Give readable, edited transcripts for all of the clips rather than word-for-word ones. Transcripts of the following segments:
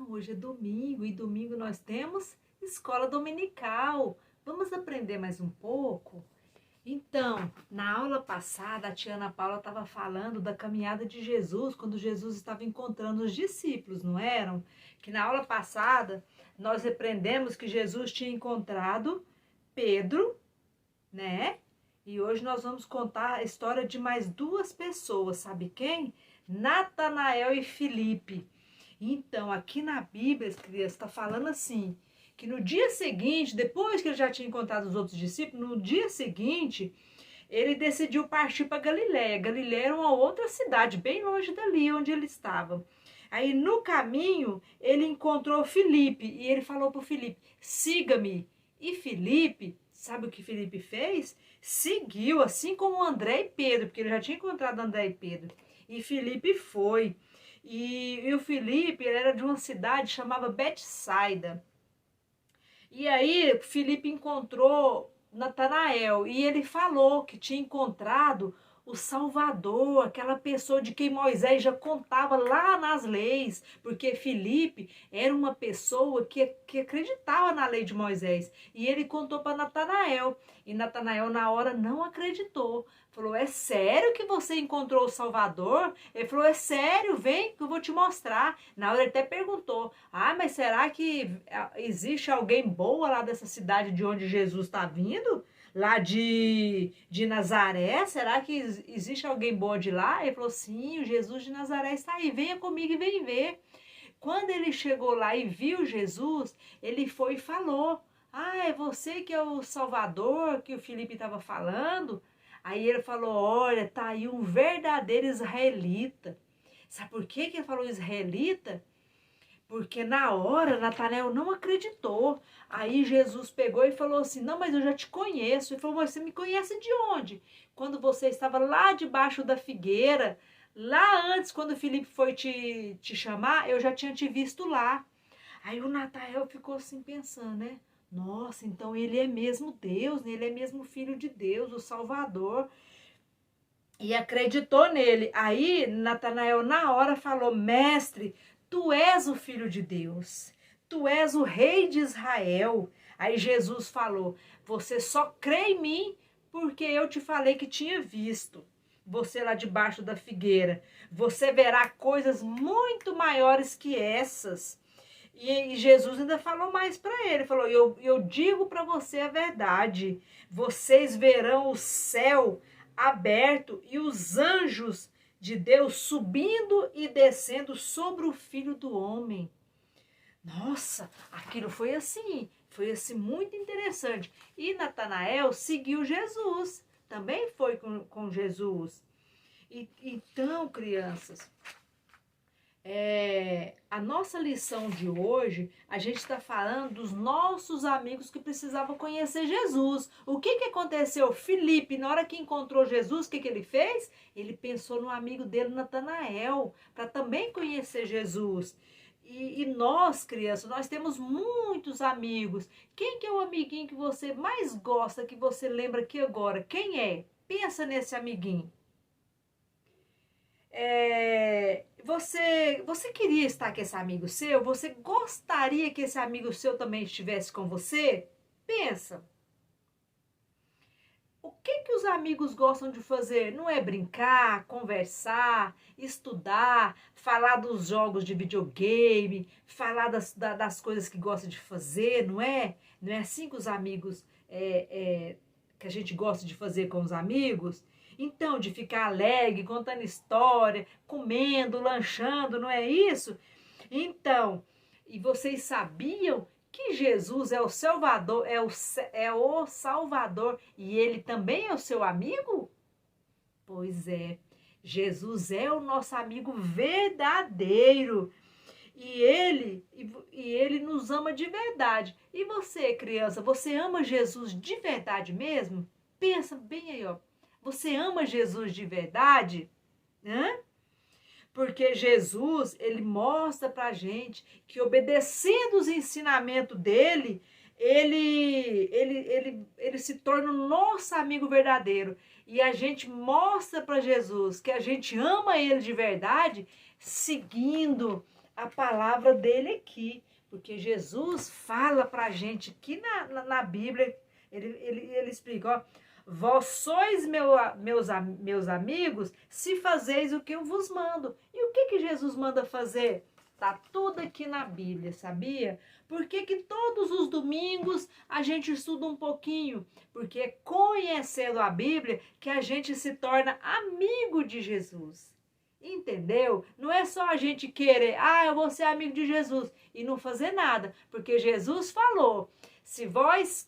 hoje é domingo e domingo nós temos escola dominical. Vamos aprender mais um pouco? Então, na aula passada, a tia Ana Paula estava falando da caminhada de Jesus, quando Jesus estava encontrando os discípulos, não eram? Que na aula passada nós aprendemos que Jesus tinha encontrado Pedro, né? E hoje nós vamos contar a história de mais duas pessoas, sabe quem? Natanael e Filipe. Então, aqui na Bíblia, crianças, está falando assim, que no dia seguinte, depois que ele já tinha encontrado os outros discípulos, no dia seguinte, ele decidiu partir para Galiléia. Galiléia era uma outra cidade, bem longe dali onde ele estava. Aí, no caminho, ele encontrou Filipe e ele falou para o Filipe, siga-me. E Filipe, sabe o que Filipe fez? Seguiu, assim como André e Pedro, porque ele já tinha encontrado André e Pedro. E Filipe foi. E o Filipe, ele era de uma cidade chamada Betsaida. E aí, Filipe encontrou Natanael e ele falou que tinha encontrado o Salvador, aquela pessoa de quem Moisés já contava lá nas leis, porque Filipe era uma pessoa que acreditava na lei de Moisés. E ele contou para Natanael, e Natanael na hora não acreditou. Falou, é sério que você encontrou o Salvador? Ele falou, é sério, vem que eu vou te mostrar. Na hora ele até perguntou, mas será que existe alguém boa lá dessa cidade de onde Jesus está vindo? Lá de Nazaré, será que existe alguém boa de lá? Ele falou, sim, o Jesus de Nazaré está aí, venha comigo e vem ver. Quando ele chegou lá e viu Jesus, ele foi e falou, é você que é o Salvador que o Filipe estava falando? Aí ele falou, olha, tá aí um verdadeiro israelita. Sabe por que ele falou israelita? Porque na hora, Natanael não acreditou. Aí Jesus pegou e falou assim, não, mas eu já te conheço. Ele falou, mas você me conhece de onde? Quando você estava lá debaixo da figueira, lá antes, quando o Filipe foi te chamar, eu já tinha te visto lá. Aí o Natanael ficou assim pensando, né? Nossa, então ele é mesmo Deus, né? Ele é mesmo Filho de Deus, o Salvador. E acreditou nele. Aí Natanael na hora falou, mestre, tu és o Filho de Deus, tu és o Rei de Israel. Aí Jesus falou, você só crê em mim porque eu te falei que tinha visto você lá debaixo da figueira. Você verá coisas muito maiores que essas. E Jesus ainda falou mais para ele, falou, eu digo para você a verdade, vocês verão o céu aberto e os anjos de Deus subindo e descendo sobre o Filho do Homem. Nossa, aquilo foi assim muito interessante. E Natanael seguiu Jesus, também foi com Jesus. Então, crianças, a nossa lição de hoje, a gente está falando dos nossos amigos que precisavam conhecer Jesus. O que aconteceu? Filipe, na hora que encontrou Jesus, o que ele fez? Ele pensou no amigo dele, Natanael, para também conhecer Jesus. E nós, crianças, nós temos muitos amigos. Quem que é o amiguinho que você mais gosta, que você lembra aqui agora? Quem é? Pensa nesse amiguinho. Você queria estar com esse amigo seu? Você gostaria que esse amigo seu também estivesse com você? Pensa. O que os amigos gostam de fazer? Não é brincar, conversar, estudar, falar dos jogos de videogame, falar das coisas que gosta de fazer, não é? Não é assim que os amigos, que a gente gosta de fazer com os amigos? Então, de ficar alegre, contando história, comendo, lanchando, não é isso? Então, e vocês sabiam que Jesus é o Salvador, é o Salvador e ele também é o seu amigo? Pois é, Jesus é o nosso amigo verdadeiro e ele nos ama de verdade. E você, criança, você ama Jesus de verdade mesmo? Pensa bem aí, ó. Você ama Jesus de verdade? Porque Jesus, ele mostra pra gente que obedecendo os ensinamentos dele, ele se torna o nosso amigo verdadeiro. E a gente mostra para Jesus que a gente ama ele de verdade, seguindo a palavra dele aqui, porque Jesus fala pra gente aqui na Bíblia, ele explica, ó, vós sois meus amigos se fazeis o que eu vos mando. E o que Jesus manda fazer? Tá tudo aqui na Bíblia, sabia? Por que todos os domingos a gente estuda um pouquinho? Porque é conhecendo a Bíblia que a gente se torna amigo de Jesus. Entendeu? Não é só a gente querer, eu vou ser amigo de Jesus e não fazer nada. Porque Jesus falou, se vós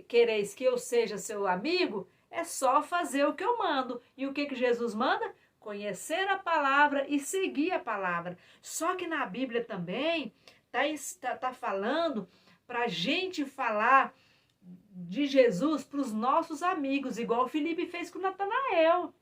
quereis que eu seja seu amigo, é só fazer o que eu mando. E o que Jesus manda? Conhecer a palavra e seguir a palavra. Só que na Bíblia também tá falando para a gente falar de Jesus para os nossos amigos, igual o Felipe fez com Natanael.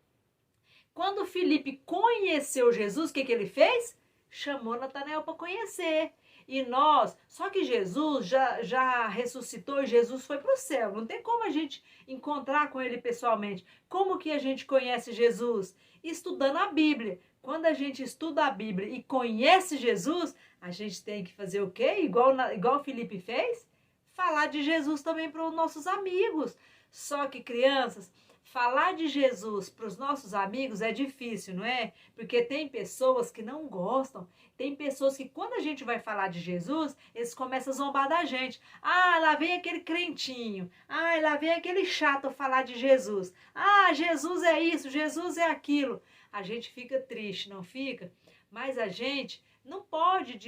Quando o Felipe conheceu Jesus, o que ele fez? Chamou Natanael para conhecer. E nós, só que Jesus já ressuscitou e Jesus foi para o céu. Não tem como a gente encontrar com ele pessoalmente. Como que a gente conhece Jesus? Estudando a Bíblia. Quando a gente estuda a Bíblia e conhece Jesus, a gente tem que fazer o quê? Igual o Felipe fez? Falar de Jesus também para os nossos amigos. Só que, crianças, falar de Jesus para os nossos amigos é difícil, não é? Porque tem pessoas que não gostam. Tem pessoas que quando a gente vai falar de Jesus, eles começam a zombar da gente. Lá vem aquele crentinho. Lá vem aquele chato falar de Jesus. Jesus é isso, Jesus é aquilo. A gente fica triste, não fica? Mas a gente não pode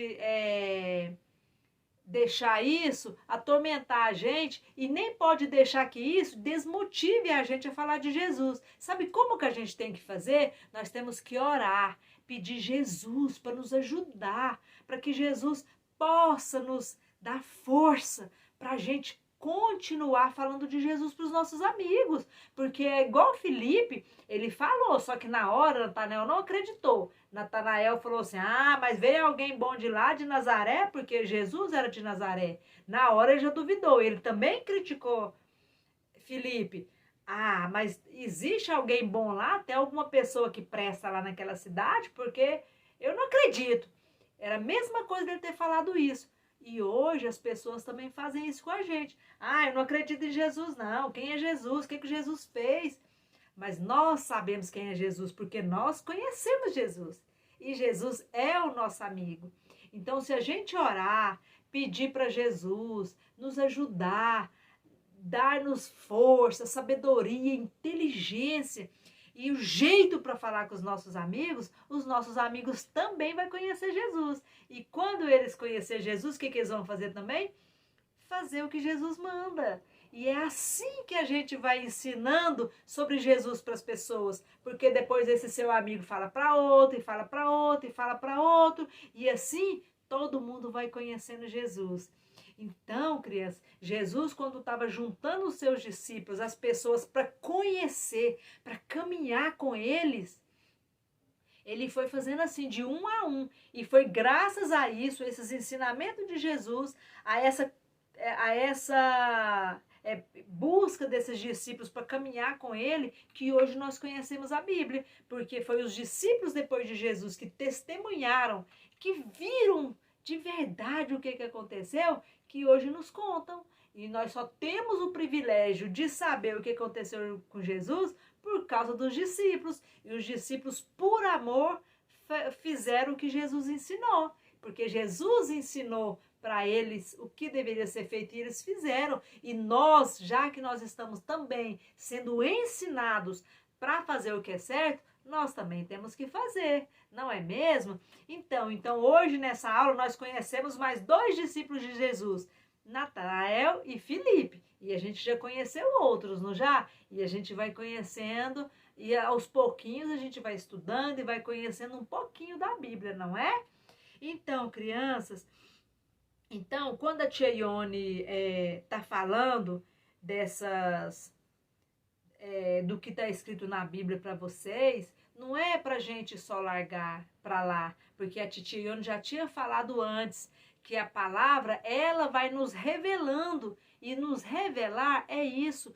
deixar isso atormentar a gente e nem pode deixar que isso desmotive a gente a falar de Jesus. Sabe como que a gente tem que fazer? Nós temos que orar, pedir Jesus para nos ajudar, para que Jesus possa nos dar força para a gente continuar falando de Jesus para os nossos amigos, porque é igual o Felipe, ele falou, só que na hora Natanael não acreditou. Natanael falou assim, mas veio alguém bom de lá, de Nazaré, porque Jesus era de Nazaré. Na hora ele já duvidou, ele também criticou Felipe. Mas existe alguém bom lá? Tem alguma pessoa que presta lá naquela cidade? Porque eu não acredito. Era a mesma coisa dele ter falado isso. E hoje as pessoas também fazem isso com a gente. Eu não acredito em Jesus, não. Quem é Jesus? O que Jesus fez? Mas nós sabemos quem é Jesus, porque nós conhecemos Jesus. E Jesus é o nosso amigo. Então, se a gente orar, pedir para Jesus nos ajudar, dar-nos força, sabedoria, inteligência e o jeito para falar com os nossos amigos também vão conhecer Jesus. E quando eles conhecerem Jesus, o que eles vão fazer também? Fazer o que Jesus manda. E é assim que a gente vai ensinando sobre Jesus para as pessoas, porque depois esse seu amigo fala para outro, e fala para outro, e fala para outro, e assim todo mundo vai conhecendo Jesus. Então, crianças, Jesus, quando estava juntando os seus discípulos, as pessoas para conhecer, para caminhar com eles, ele foi fazendo assim, de um a um. E foi graças a isso, esses ensinamentos de Jesus, a essa busca desses discípulos para caminhar com ele, que hoje nós conhecemos a Bíblia. Porque foi os discípulos depois de Jesus que testemunharam, que viram de verdade o que aconteceu, que hoje nos contam. E nós só temos o privilégio de saber o que aconteceu com Jesus por causa dos discípulos. E os discípulos, por amor, fizeram o que Jesus ensinou. Porque Jesus ensinou para eles o que deveria ser feito e eles fizeram. E nós, já que nós estamos também sendo ensinados para fazer o que é certo, nós também temos que fazer, não é mesmo? Então hoje nessa aula nós conhecemos mais 2 discípulos de Jesus, Natanael e Felipe. E a gente já conheceu outros, não já? E a gente vai conhecendo e aos pouquinhos a gente vai estudando e vai conhecendo um pouquinho da Bíblia, não é? Então, crianças, quando a tia Ione tá falando do que está escrito na Bíblia para vocês, não é para a gente só largar para lá, porque a tia Ione já tinha falado antes que a palavra, ela vai nos revelando, e nos revelar é isso,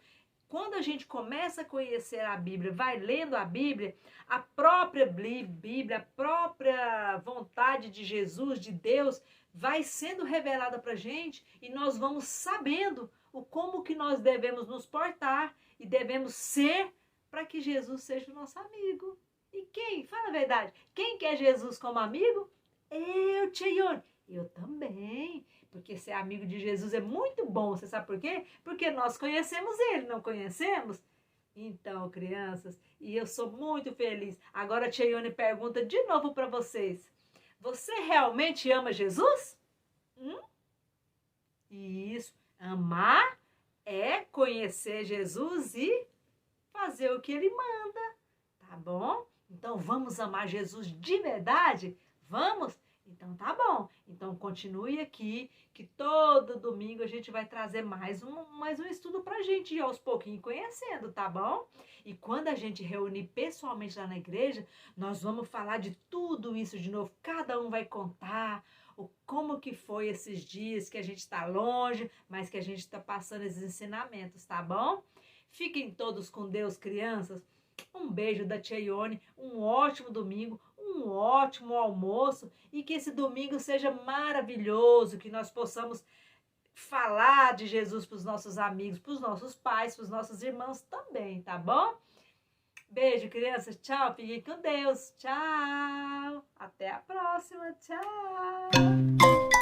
quando a gente começa a conhecer a Bíblia, vai lendo a Bíblia, a própria Bíblia, a própria vontade de Jesus, de Deus, vai sendo revelada para a gente e nós vamos sabendo como que nós devemos nos portar e devemos ser para que Jesus seja o nosso amigo. E quem? Fala a verdade. Quem quer Jesus como amigo? Eu, Cheione. Eu também. Porque ser amigo de Jesus é muito bom. Você sabe por quê? Porque nós conhecemos ele, não conhecemos? Então, crianças, e eu sou muito feliz. Agora a Cheione pergunta de novo para vocês. Você realmente ama Jesus? Isso. Amar é conhecer Jesus e fazer o que ele manda. Tá bom? Então, vamos amar Jesus de verdade? Vamos? Então, tá bom. Então, continue aqui, que todo domingo a gente vai trazer mais um estudo pra gente ir aos pouquinhos conhecendo, tá bom? E quando a gente reunir pessoalmente lá na igreja, nós vamos falar de tudo isso de novo. Cada um vai contar como que foi esses dias que a gente está longe, mas que a gente está passando esses ensinamentos, tá bom? Fiquem todos com Deus, crianças. Um beijo da Cheione, um ótimo domingo, um ótimo almoço e que esse domingo seja maravilhoso, que nós possamos falar de Jesus para os nossos amigos, para os nossos pais, para os nossos irmãos também, tá bom? Beijo, crianças. Tchau, fiquem com Deus. Tchau. Até a próxima. Tchau.